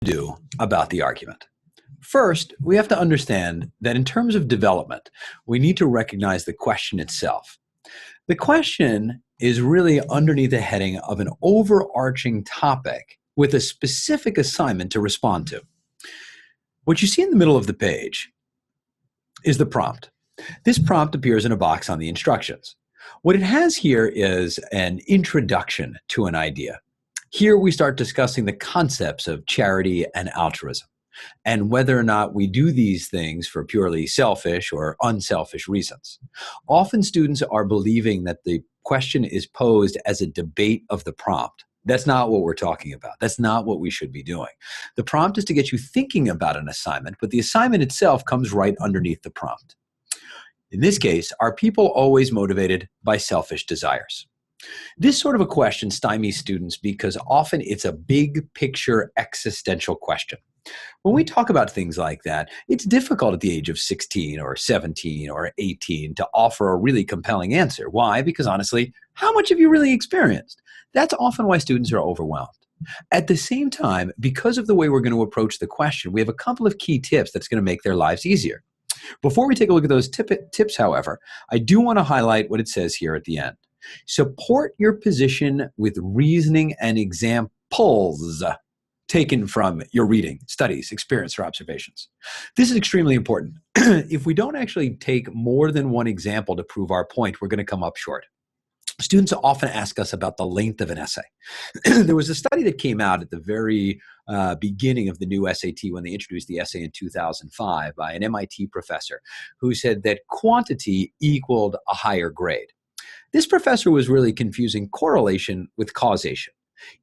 Do about the argument. First, we have to understand that in terms of development, we need to recognize the question itself. The question is really underneath the heading of an overarching topic with a specific assignment to respond to. What you see in the middle of the page is the prompt. This prompt appears in a box on the instructions. What it has here is an introduction to an idea. Here we start discussing the concepts of charity and altruism, and whether or not we do these things for purely selfish or unselfish reasons. Often students are believing that the question is posed as a debate of the prompt. That's not what we're talking about. That's not what we should be doing. The prompt is to get you thinking about an assignment, but the assignment itself comes right underneath the prompt. In this case, are people always motivated by selfish desires? This sort of a question stymies students because often it's a big picture existential question. When we talk about things like that, it's difficult at the age of 16 or 17 or 18 to offer a really compelling answer. Why? Because honestly, how much have you really experienced? That's often why students are overwhelmed. At the same time, because of the way we're going to approach the question, we have a couple of key tips that's going to make their lives easier. Before we take a look at those tips, however, I do want to highlight what it says here at the end. Support your position with reasoning and examples taken from your reading, studies, experience, or observations. This is extremely important. If we don't actually take more than one example to prove our point, we're going to come up short. Students often ask us about the length of an essay. There was a study that came out at the very beginning of the new SAT when they introduced the essay in 2005 by an MIT professor who said that quantity equaled a higher grade. This professor was really confusing correlation with causation.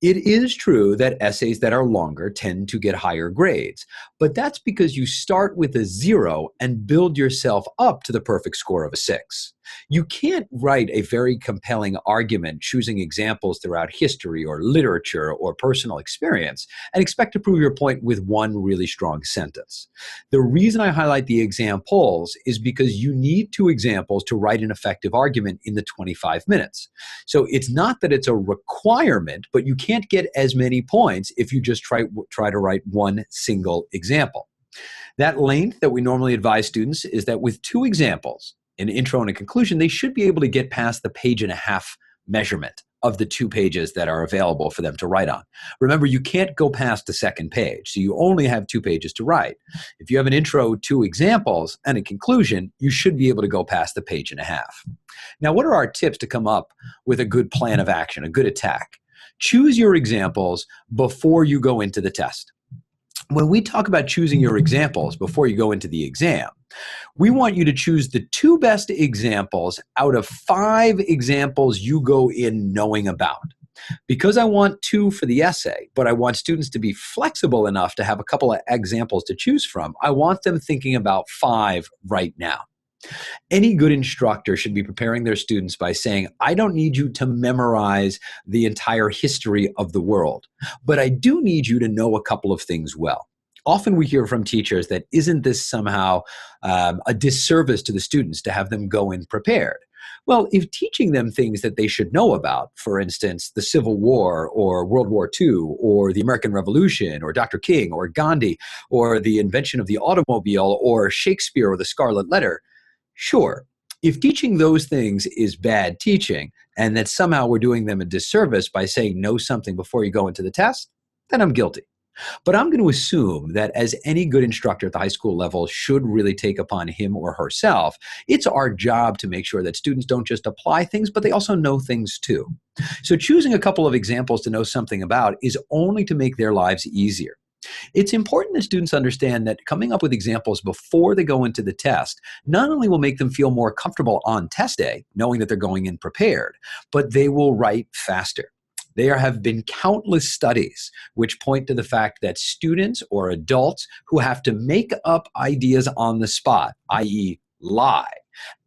It is true that essays that are longer tend to get higher grades, but that's because you start with a 0 and build yourself up to the perfect score of a 6. You can't write a very compelling argument choosing examples throughout history or literature or personal experience and expect to prove your point with one really strong sentence. The reason I highlight the examples is because you need 2 examples to write an effective argument in the 25 minutes. So it's not that it's a requirement, but you can't get as many points if you just try to write one single example. That length that we normally advise students is that with 2 examples, an intro and a conclusion, they should be able to get past the 1.5 page measurement of the 2 pages that are available for them to write on. Remember, you can't go past the second page, so you only have 2 pages to write. If you have an intro, 2 examples, and a conclusion, you should be able to go past the 1.5 pages. Now, what are our tips to come up with a good plan of action, a good attack? Choose your examples before you go into the test. When we talk about choosing your examples before you go into the exam, we want you to choose the 2 best examples out of 5 examples you go in knowing about. Because I want 2 for the essay, but I want students to be flexible enough to have a couple of examples to choose from, I want them thinking about 5 right now. Any good instructor should be preparing their students by saying, I don't need you to memorize the entire history of the world, but I do need you to know a couple of things well. Often we hear from teachers that isn't this somehow a disservice to the students to have them go in prepared? Well, if teaching them things that they should know about, for instance, the Civil War or World War II or the American Revolution or Dr. King or Gandhi or the invention of the automobile or Shakespeare or the Scarlet Letter, sure, if teaching those things is bad teaching and that somehow we're doing them a disservice by saying know something before you go into the test, then I'm guilty. But I'm going to assume that as any good instructor at the high school level should really take upon him or herself, it's our job to make sure that students don't just apply things, but they also know things too. So choosing a couple of examples to know something about is only to make their lives easier. It's important that students understand that coming up with examples before they go into the test not only will make them feel more comfortable on test day, knowing that they're going in prepared, but they will write faster. There have been countless studies which point to the fact that students or adults who have to make up ideas on the spot, i.e. lie,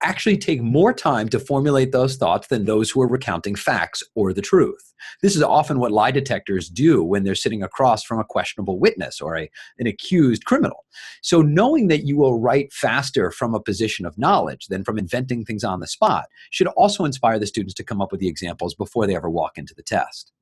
actually take more time to formulate those thoughts than those who are recounting facts or the truth. This is often what lie detectors do when they're sitting across from a questionable witness or an accused criminal. So knowing that you will write faster from a position of knowledge than from inventing things on the spot should also inspire the students to come up with the examples before they ever walk into the test.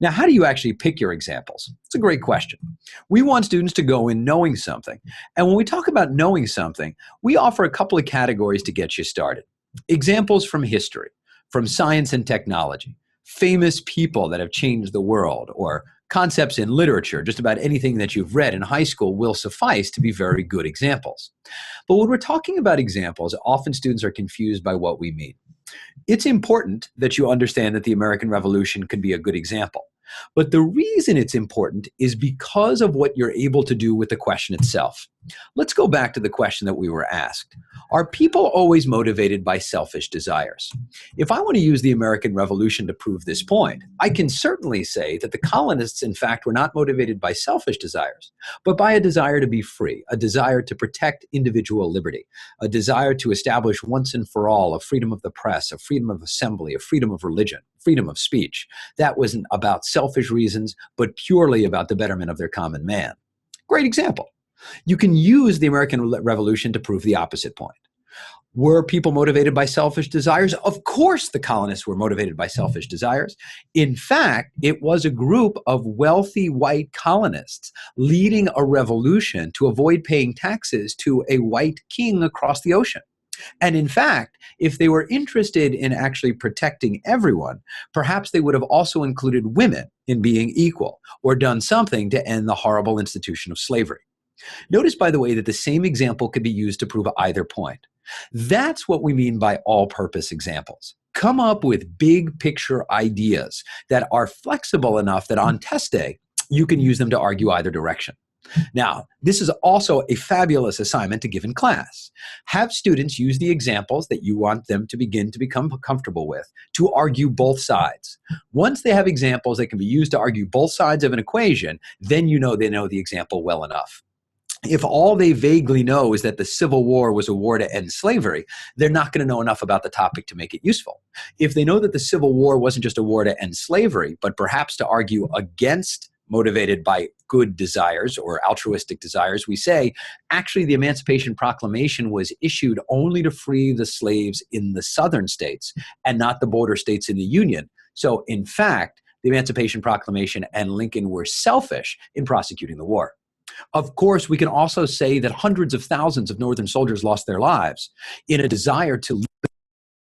Now, how do you actually pick your examples? It's a great question. We want students to go in knowing something. And when we talk about knowing something, we offer a couple of categories to get you started. Examples from history, from science and technology, famous people that have changed the world, or concepts in literature. Just about anything that you've read in high school will suffice to be very good examples. But when we're talking about examples, often students are confused by what we mean. It's important that you understand that the American Revolution could be a good example. But the reason it's important is because of what you're able to do with the question itself. Let's go back to the question that we were asked. Are people always motivated by selfish desires? If I want to use the American Revolution to prove this point, I can certainly say that the colonists, in fact, were not motivated by selfish desires, but by a desire to be free, a desire to protect individual liberty, a desire to establish once and for all a freedom of the press, a freedom of assembly, a freedom of religion, freedom of speech. That wasn't about selfish reasons, but purely about the betterment of their common man. Great example. You can use the American Revolution to prove the opposite point. Were people motivated by selfish desires? Of course the colonists were motivated by selfish desires. In fact, it was a group of wealthy white colonists leading a revolution to avoid paying taxes to a white king across the ocean. And in fact, if they were interested in actually protecting everyone, perhaps they would have also included women in being equal or done something to end the horrible institution of slavery. Notice, by the way, that the same example could be used to prove either point. That's what we mean by all-purpose examples. Come up with big picture ideas that are flexible enough that on test day, you can use them to argue either direction. Now, this is also a fabulous assignment to give in class. Have students use the examples that you want them to begin to become comfortable with to argue both sides. Once they have examples that can be used to argue both sides of an equation, then you know they know the example well enough. If all they vaguely know is that the Civil War was a war to end slavery, they're not going to know enough about the topic to make it useful. If they know that the Civil War wasn't just a war to end slavery, but perhaps to argue against motivated by good desires or altruistic desires, we say, actually, the Emancipation Proclamation was issued only to free the slaves in the southern states and not the border states in the Union. So, in fact, the Emancipation Proclamation and Lincoln were selfish in prosecuting the war. Of course, we can also say that hundreds of thousands of Northern soldiers lost their lives in a desire to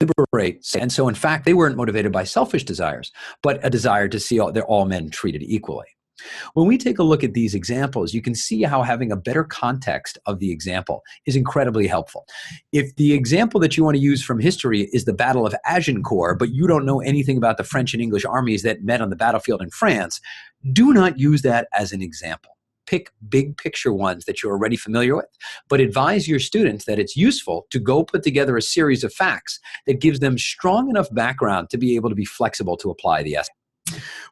liberate. And so, in fact, they weren't motivated by selfish desires, but a desire to see all men treated equally. When we take a look at these examples, you can see how having a better context of the example is incredibly helpful. If the example that you want to use from history is the Battle of Agincourt, but you don't know anything about the French and English armies that met on the battlefield in France, do not use that as an example. Pick big picture ones that you're already familiar with, but advise your students that it's useful to go put together a series of facts that gives them strong enough background to be able to be flexible to apply the essay.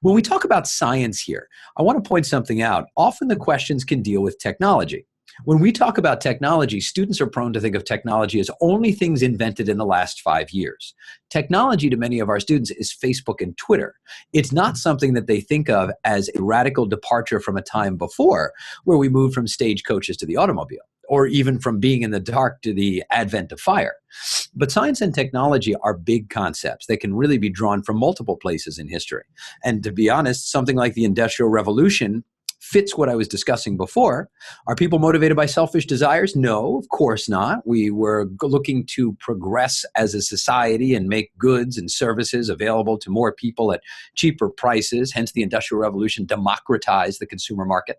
When we talk about science here, I want to point something out. Often the questions can deal with technology. When we talk about technology, students are prone to think of technology as only things invented in the last 5 years. Technology to many of our students is Facebook and Twitter. It's not something that they think of as a radical departure from a time before, where we moved from stagecoaches to the automobile, or even from being in the dark to the advent of fire. But science and technology are big concepts that can really be drawn from multiple places in history. And to be honest, something like the Industrial Revolution fits what I was discussing before. Are people motivated by selfish desires? No, of course not. We were looking to progress as a society and make goods and services available to more people at cheaper prices. Hence, the Industrial Revolution democratized the consumer market.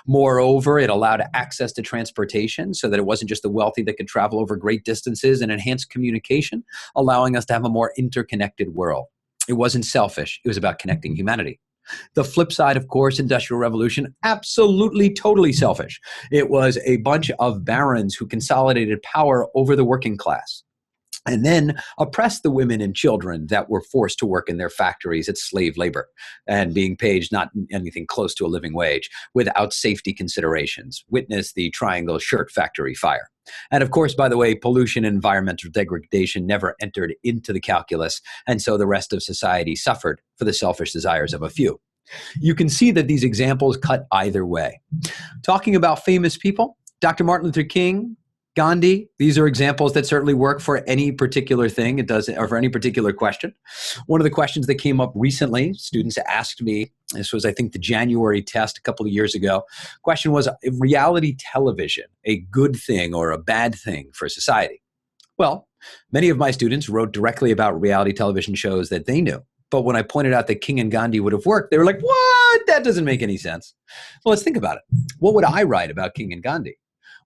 Moreover, it allowed access to transportation so that it wasn't just the wealthy that could travel over great distances, and enhanced communication, allowing us to have a more interconnected world. It wasn't selfish. It was about connecting humanity. The flip side, of course, Industrial Revolution, absolutely, totally selfish. It was a bunch of barons who consolidated power over the working class and then oppressed the women and children that were forced to work in their factories at slave labor and being paid not anything close to a living wage without safety considerations. Witness the Triangle Shirt Factory fire. And of course, by the way, pollution and environmental degradation never entered into the calculus, and so the rest of society suffered for the selfish desires of a few. You can see that these examples cut either way. Talking about famous people, Dr. Martin Luther King, Gandhi, these are examples that certainly work for any particular thing. It does, or for any particular question. One of the questions that came up recently, students asked me, this was, I think, the January test a couple of years ago. Question was, is reality television a good thing or a bad thing for society? Well, many of my students wrote directly about reality television shows that they knew. But when I pointed out that King and Gandhi would have worked, they were like, what? That doesn't make any sense. Well, let's think about it. What would I write about King and Gandhi?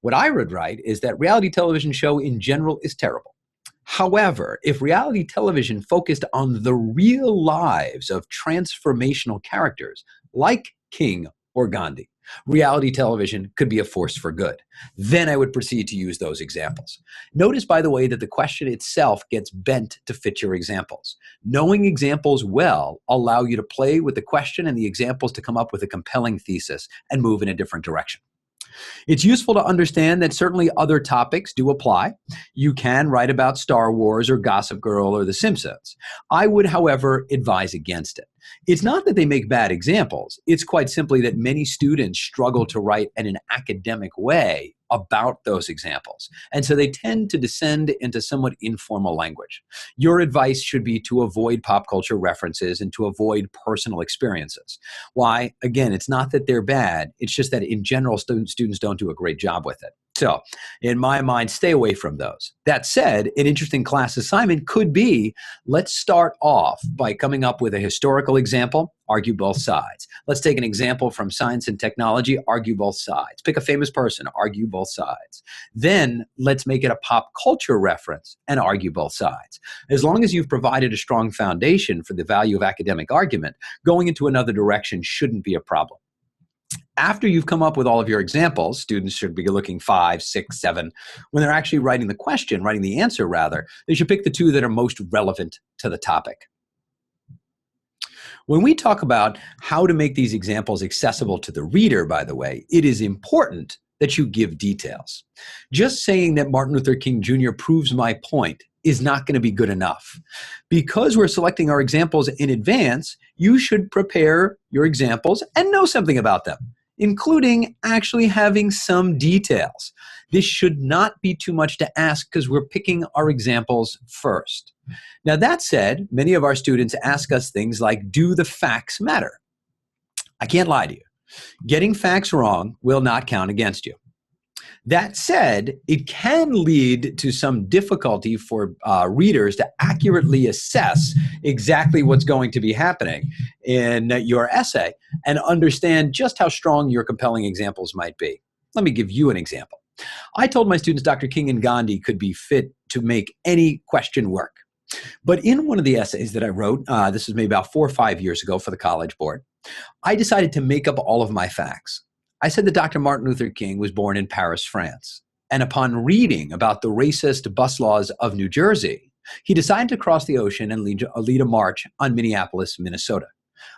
What I would write is that reality television show in general is terrible. However, if reality television focused on the real lives of transformational characters like King or Gandhi, reality television could be a force for good. Then I would proceed to use those examples. Notice, by the way, that the question itself gets bent to fit your examples. Knowing examples well allow you to play with the question and the examples to come up with a compelling thesis and move in a different direction. It's useful to understand that certainly other topics do apply. You can write about Star Wars or Gossip Girl or The Simpsons. I would, however, advise against it. It's not that they make bad examples. It's quite simply that many students struggle to write in an academic way about those examples. And so they tend to descend into somewhat informal language. Your advice should be to avoid pop culture references and to avoid personal experiences. Why? Again, it's not that they're bad. It's just that in general, students don't do a great job with it. So in my mind, stay away from those. That said, an interesting class assignment could be, let's start off by coming up with a historical example, argue both sides. Let's take an example from science and technology, argue both sides. Pick a famous person, argue both sides. Then let's make it a pop culture reference and argue both sides. As long as you've provided a strong foundation for the value of academic argument, going into another direction shouldn't be a problem. After you've come up with all of your examples, students should be looking 5, 6, 7. When they're actually writing the question, writing the answer rather, they should pick the two that are most relevant to the topic. When we talk about how to make these examples accessible to the reader, by the way, it is important that you give details. Just saying that Martin Luther King Jr. proves my point is not going to be good enough. Because we're selecting our examples in advance, you should prepare your examples and know something about them, including actually having some details. This should not be too much to ask because we're picking our examples first. Now, that said, many of our students ask us things like, do the facts matter? I can't lie to you. Getting facts wrong will not count against you. That said, it can lead to some difficulty for readers to accurately assess exactly what's going to be happening in your essay and understand just how strong your compelling examples might be. Let me give you an example. I told my students Dr. King and Gandhi could be fit to make any question work. But in one of the essays that I wrote, this was maybe about 4 or 5 years ago for the College Board, I decided to make up all of my facts. I said that Dr. Martin Luther King was born in Paris, France. And upon reading about the racist bus laws of New Jersey, he decided to cross the ocean and lead a march on Minneapolis, Minnesota.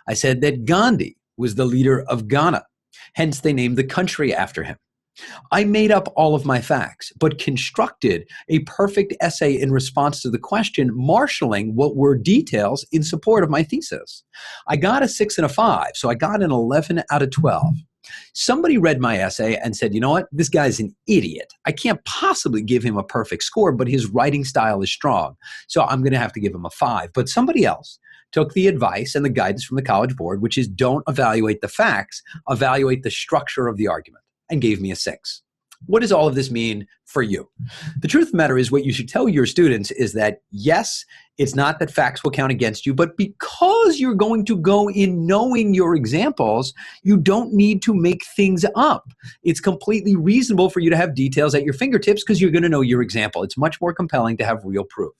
I said that Gandhi was the leader of Ghana. Hence, they named the country after him. I made up all of my facts, but constructed a perfect essay in response to the question, marshaling what were details in support of my thesis. I got a 6 and a 5, so I got an 11 out of 12. Somebody read my essay and said, you know what, this guy's an idiot. I can't possibly give him a perfect score, but his writing style is strong, so I'm going to have to give him a 5. But somebody else took the advice and the guidance from the College Board, which is don't evaluate the facts, evaluate the structure of the argument, and gave me a 6. What does all of this mean for you? The truth of the matter is what you should tell your students is that, yes, it's not that facts will count against you, but because you're going to go in knowing your examples, you don't need to make things up. It's completely reasonable for you to have details at your fingertips because you're going to know your example. It's much more compelling to have real proof.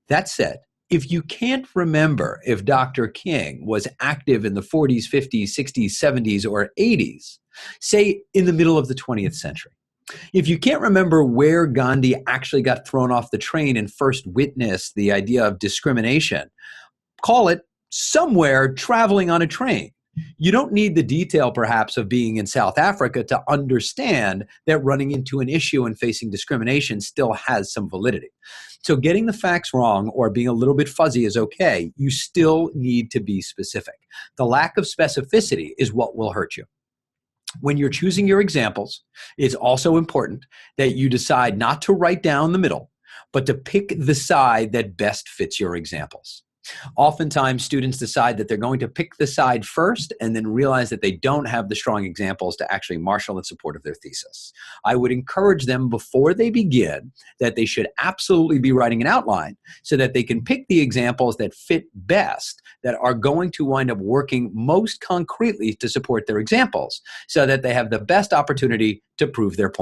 That said, if you can't remember if Dr. King was active in the 40s, 50s, 60s, 70s, or 80s, say in the middle of the 20th century, if you can't remember where Gandhi actually got thrown off the train and first witnessed the idea of discrimination, call it somewhere traveling on a train. You don't need the detail, perhaps, of being in South Africa to understand that running into an issue and facing discrimination still has some validity. So, getting the facts wrong or being a little bit fuzzy is okay. You still need to be specific. The lack of specificity is what will hurt you. When you're choosing your examples, it's also important that you decide not to write down the middle, but to pick the side that best fits your examples. Oftentimes, students decide that they're going to pick the side first and then realize that they don't have the strong examples to actually marshal in support of their thesis. I would encourage them before they begin that they should absolutely be writing an outline so that they can pick the examples that fit best, that are going to wind up working most concretely to support their examples, so that they have the best opportunity to prove their point.